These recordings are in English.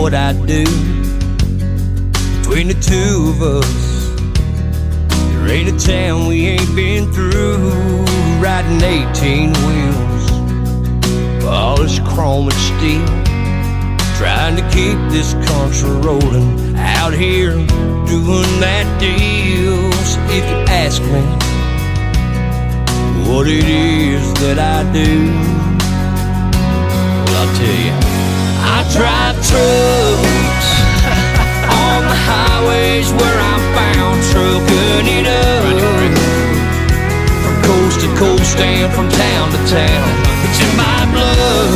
what I'd do. Between the two of us, there ain't a town we ain't been through. Riding 18 wheels, polished chrome and steel, trying to keep this country rolling, out here doing that deal. So if you ask me what it is that I do, well, I'll tell you, I drive trucks on the highways where I'm found, trucking it up from coast to coast and from town to town. It's in my blood.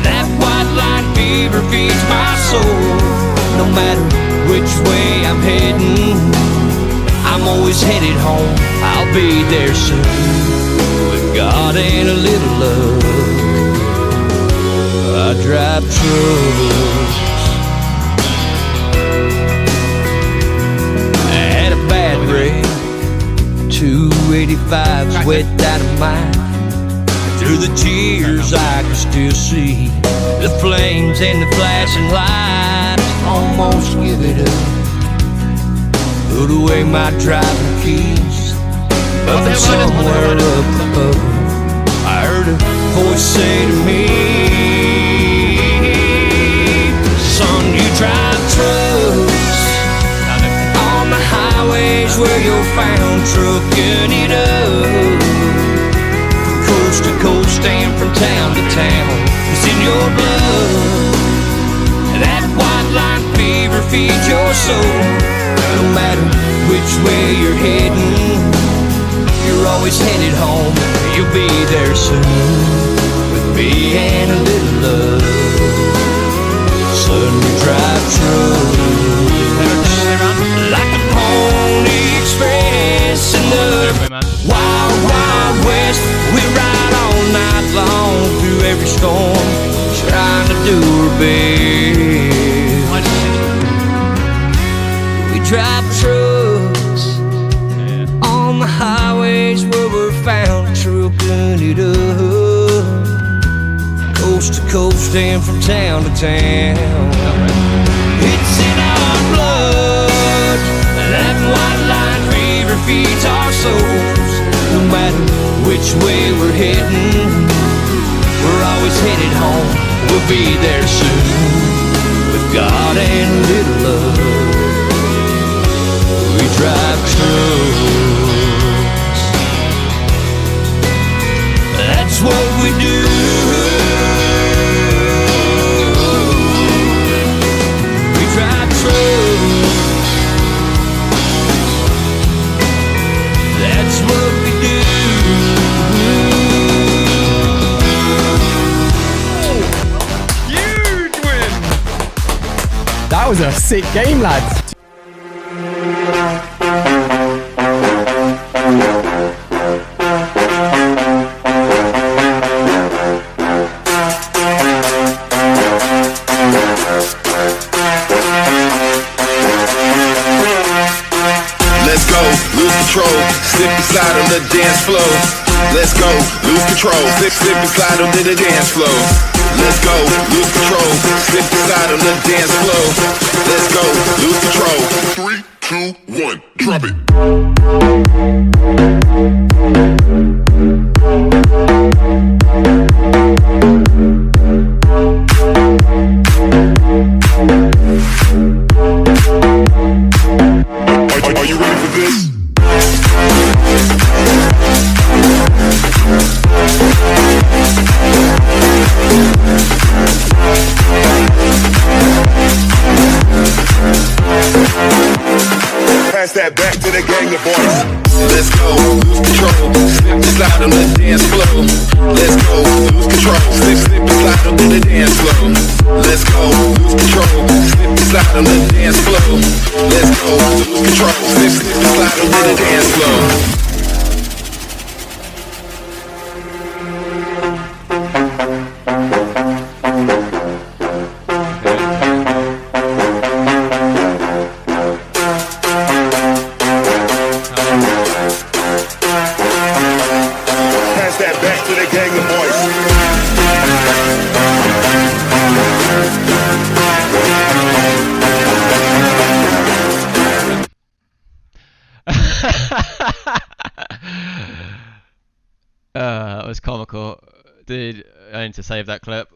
That white line fever feeds my soul. No matter which way I'm heading, I'm always headed home. I'll be there soon, with God and a little luck. I drive trucks. I had a bad wreck, 285's wet dynamite. Through the tears I can still see the flames and the flashing lights. Almost give it up, put away my driving keys, but from somewhere up above I heard a voice say to me, son, you drive trucks on the highways where you're found, trucking it up coast to coast and from town to town. It's in your blood. That white line fever feeds your soul. No matter which way you're heading, you're always headed home. You'll be there soon, with me and a little love. Son, you drive trucks like a Pony Express in the wild, wild west. We ride all night long through every storm, trying to do our best. We drive trucks on the highways where we're found, trucking it up coast to coast and from town to town. It's in our blood. That white line fever feeds our souls. No matter which way we're heading, we're always headed home. We'll be there soon, with God and a little love. We drive trucks. That's what we do. We drive trucks. That's what we do. Huge win! That was a sick game, lads. Let's go, lose control, slip and slide on the dance floor. Let's go, lose control, slip and slide on the dance floor. Let's go, lose control, slip and slide on the dance floor. Let's go, lose control. 3, 2, 1, drop it. Are you ready for this? Pass that back to the gang of boys. Let's go, lose control, slip and slide on the dance floor. Let's go, lose control, slip and slide on the dance floor. Let's go, lose control, slip and slide on the dance floor. Let's go, lose control, slip and slide on the dance floor. gang of boys. That was comical. Dude, I need to save that clip.